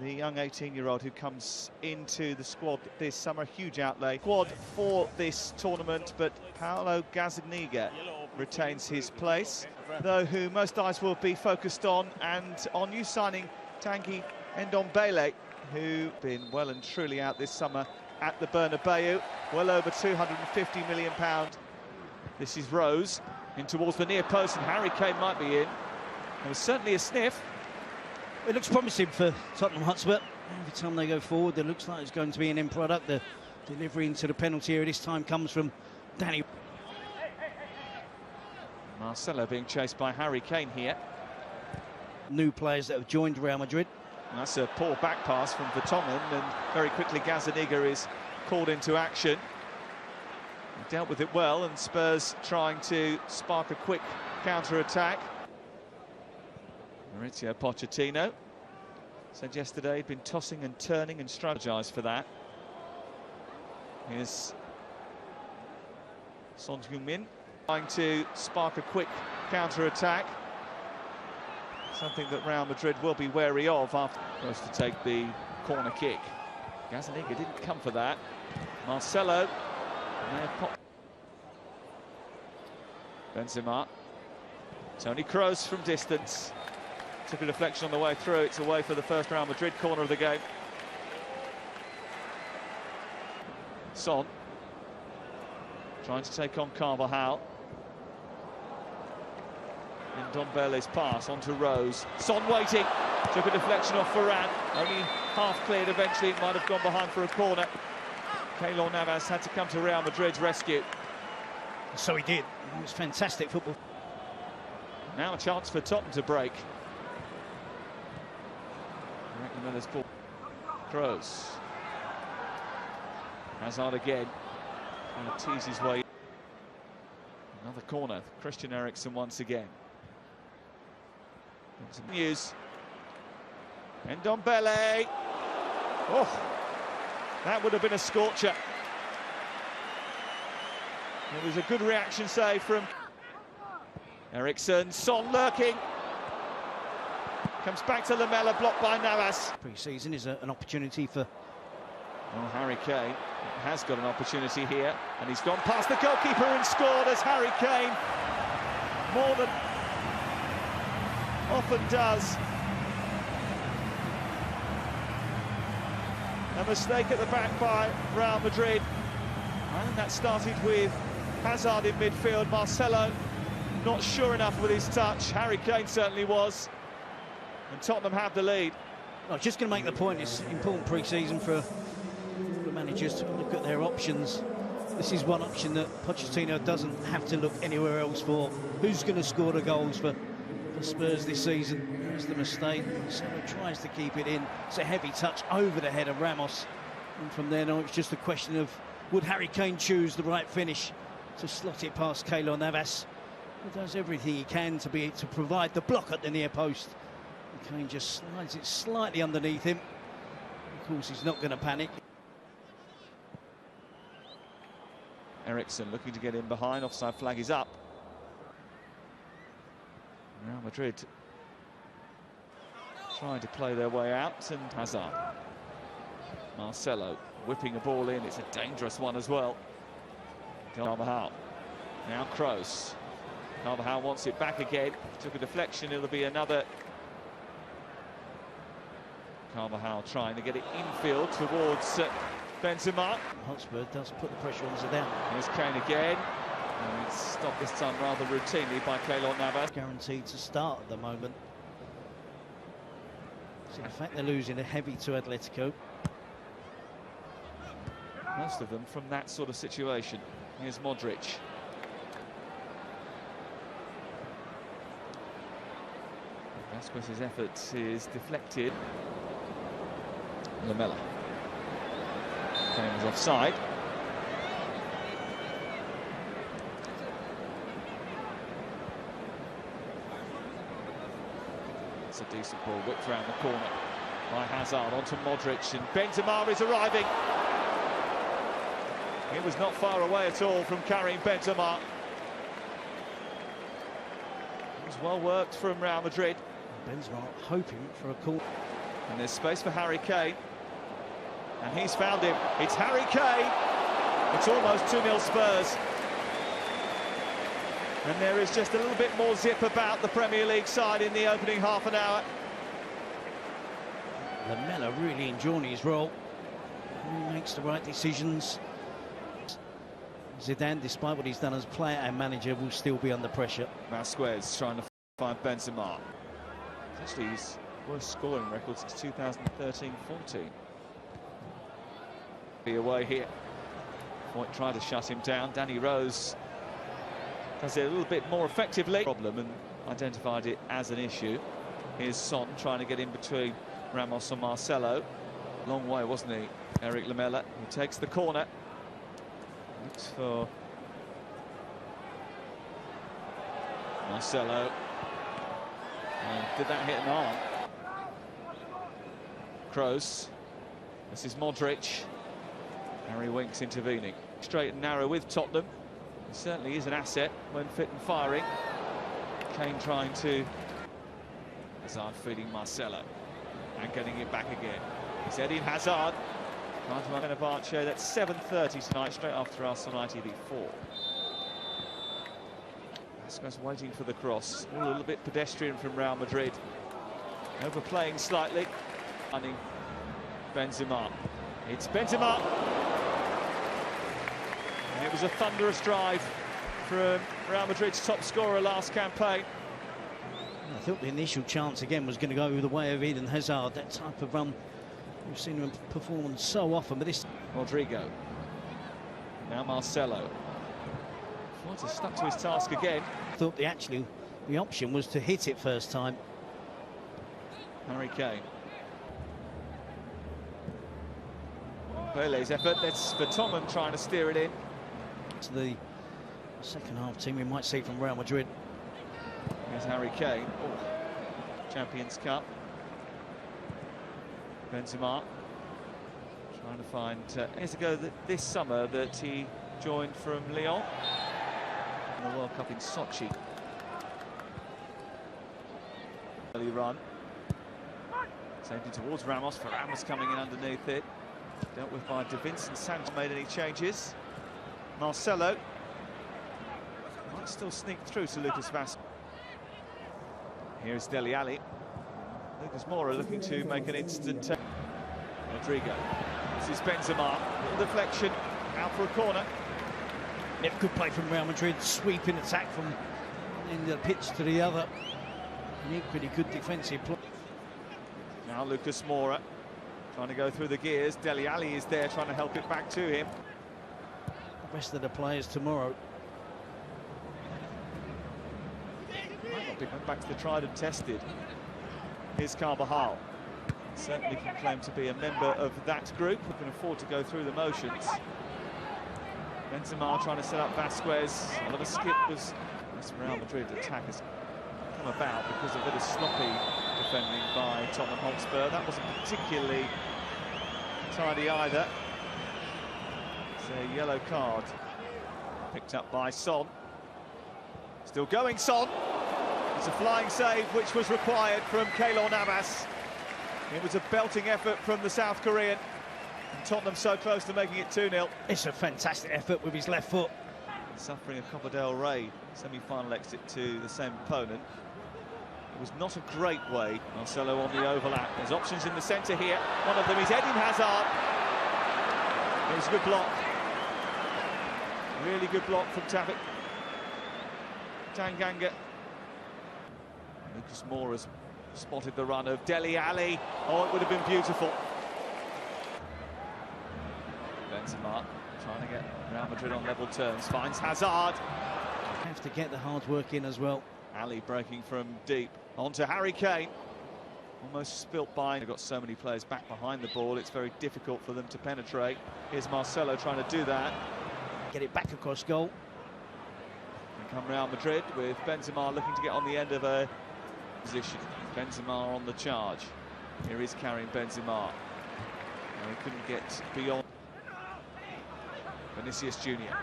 the young 18-year-old who comes into the squad this summer. Huge outlay squad for this tournament, but Paolo Gazzaniga retains his place, though who most eyes will be focused on, and on new signing Tanguy Ndombele, who been well and truly out this summer at the Bernabeu, well over £250 million. This is Rose in towards the near post, and Harry Kane might be in. There was certainly a sniff. It looks promising for Tottenham Hotspur. Every time they go forward, it looks like it's going to be an end product. The delivery into the penalty area this time comes from Danny. Marcelo being chased by Harry Kane here. New players that have joined Real Madrid. And that's a poor back pass from Vertonghen, and very quickly Gazzaniga is called into action. He dealt with it well, and Spurs trying to spark a quick counter-attack. Mauricio Pochettino said yesterday he'd been tossing and turning and strategized for that. Here's Son Heung-min trying to spark a quick counter-attack. Something that Real Madrid will be wary of after supposed to take the corner kick. Gazzaniga didn't come for that. Marcelo. Benzema. Toni Kroos from distance. Took a deflection on the way through. It's away for the first Real Madrid corner of the game. Son. Trying to take on Carvajal. Ndombele's pass onto Rose. Son waiting. Took a deflection off Varane. Only half cleared. Eventually it might have gone behind for a corner. Keylor Navas had to come to Real Madrid's rescue. So he did. It was fantastic football. Now a chance for Tottenham to break. Miller's ball. Kroos. Hazard again. Trying to tease his way. Another corner. Christian Eriksen once again. News. Ndombele. Oh, that would have been a scorcher. It was a good reaction save from Eriksen. Son lurking. Comes back to Lamela, blocked by Navas. Pre-season is an opportunity for... Well, Harry Kane has got an opportunity here, and he's gone past the goalkeeper and scored, as Harry Kane more than often does. A mistake at the back by Real Madrid. And that started with Hazard in midfield. Marcelo not sure enough with his touch. Harry Kane certainly was. And Tottenham have the lead. Well, just going to make the point, it's important pre-season for the managers to look at their options. This is one option that Pochettino doesn't have to look anywhere else for. Who's going to score the goals for Spurs this season? There's the mistake. Marcelo tries to keep it in. It's a heavy touch over the head of Ramos. And from there on, it's just a question of, would Harry Kane choose the right finish to slot it past Keylor Navas, who does everything he can to provide the block at the near post. Kane just slides it slightly underneath him. Of course, he's not going to panic. Eriksen looking to get in behind. Offside flag is up. Real Madrid trying to play their way out, and Hazard. Marcelo whipping a ball in. It's a dangerous one as well. Carvajal. Now Kroos. Carvajal wants it back again. Took a deflection. It'll be another. Carvajal trying to get it infield towards Benzema. Hotspur does put the pressure on Zidane. Here's Kane again. And it's stopped this time rather routinely by Keylor Navas. Guaranteed to start at the moment. So in fact, they're losing a heavy to Atletico. Most of them from that sort of situation. Here's Modric. Vasquez's effort is deflected. Lamela. Kane was offside. It's a decent ball whipped round the corner by Hazard onto Modric, and Benzema is arriving. It was not far away at all from Karim Benzema. It was well worked from Real Madrid. Benzema hoping for a call. And there's space for Harry Kane. And he's found him. It's Harry Kane. It's almost 2-0 Spurs. And there is just a little bit more zip about the Premier League side in the opening half an hour. Lamela really enjoying his role. He makes the right decisions. Zidane, despite what he's done as player and manager, will still be under pressure. Vasquez trying to find Benzema. It's actually his worst scoring record since 2013-14. Be away here. Foyt tried to shut him down. Danny Rose does it a little bit more effectively. Problem and identified it as an issue. Here's Son trying to get in between Ramos and Marcelo. Long way, wasn't he? Eric Lamela, who takes the corner. Looks for Marcelo. Did that hit an arm? Kroos. This is Modric. Harry Winks intervening. Straight and narrow with Tottenham. He certainly is an asset when fit and firing. Kane trying to... Hazard feeding Marcelo. And getting it back again. It's Eden Hazard. Trying to run a Fenerbahce. That's 7:30 tonight, straight after Arsenal ITV 4. Vasquez waiting for the cross. All a little bit pedestrian from Realmadrid. Overplaying slightly. Running Benzema. It's Benzema. And it was a thunderous drive from Real Madrid's top scorer last campaign. I thought the initial chance again was going to go the way of Eden Hazard. That type of run we've seen him perform so often, but this... Rodrigo. Now Marcelo. Foyt has stuck to his task again. I thought the option was to hit it first time. Harry Kane. Pele's effort. That's Vertonghen trying to steer it in. To the second half team we might see from Real Madrid. Here's Harry Kane. Oh. Champions Cup. Benzema trying to find years ago this summer that he joined from Lyon in the World Cup in Sochi. Early run. Sent it towards Ramos, for Ramos coming in underneath it. Dealt with by De Vincent. Sanchez made any changes. Marcelo might still sneak through to Lucas Vasquez. Here's Dele Alli. Lucas Moura looking to make an instant. Rodrigo. This is Benzema. Little deflection. Out for a corner. Yeah, good play from Real Madrid. Sweeping attack from one end of the pitch to the other. An equally good defensive play. Now Lucas Moura trying to go through the gears. Dele Alli is there trying to help it back to him. The rest of the players tomorrow. Back to the tried and tested. Here's Carvajal. Certainly can claim to be a member of that group who can afford to go through the motions. Benzema trying to set up Vasquez. Another skip was... This Real Madrid attack has come about because of a bit of sloppy defending by Tottenham Hotspur. That wasn't particularly tidy either. It's a yellow card. Picked up by Son. Still going, Son. It's a flying save which was required from Keylor Navas. It was a belting effort from the South Korean. And Tottenham so close to making it 2-0. It's a fantastic effort with his left foot. Suffering a Copa del Rey semi-final exit to the same opponent. It was not a great way. Marcelo on the overlap. There's options in the centre here. One of them is Eden Hazard. It was a good block. Really good block from Tanganga. Lucas Moura's spotted the run of Dele Alli. Oh, it would have been beautiful. Benzema trying to get Real Madrid on level terms. Finds Hazard. Have to get the hard work in as well. Ali breaking from deep. On to Harry Kane. Almost spilt by. They've got so many players back behind the ball. It's very difficult for them to penetrate. Here's Marcelo trying to do that. Get it back across goal. And come Real Madrid with Benzema looking to get on the end of a position. Benzema on the charge. Here he's carrying Benzema. And he couldn't get beyond. Vinicius Junior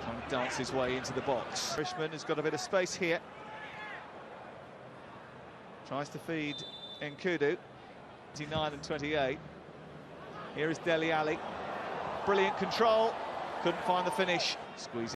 trying to dance his way into the box. Richmond has got a bit of space here. Tries to feed Nkudu. 29 and 28. Here is Dele Alli. Brilliant control. Couldn't find the finish. Squeezing.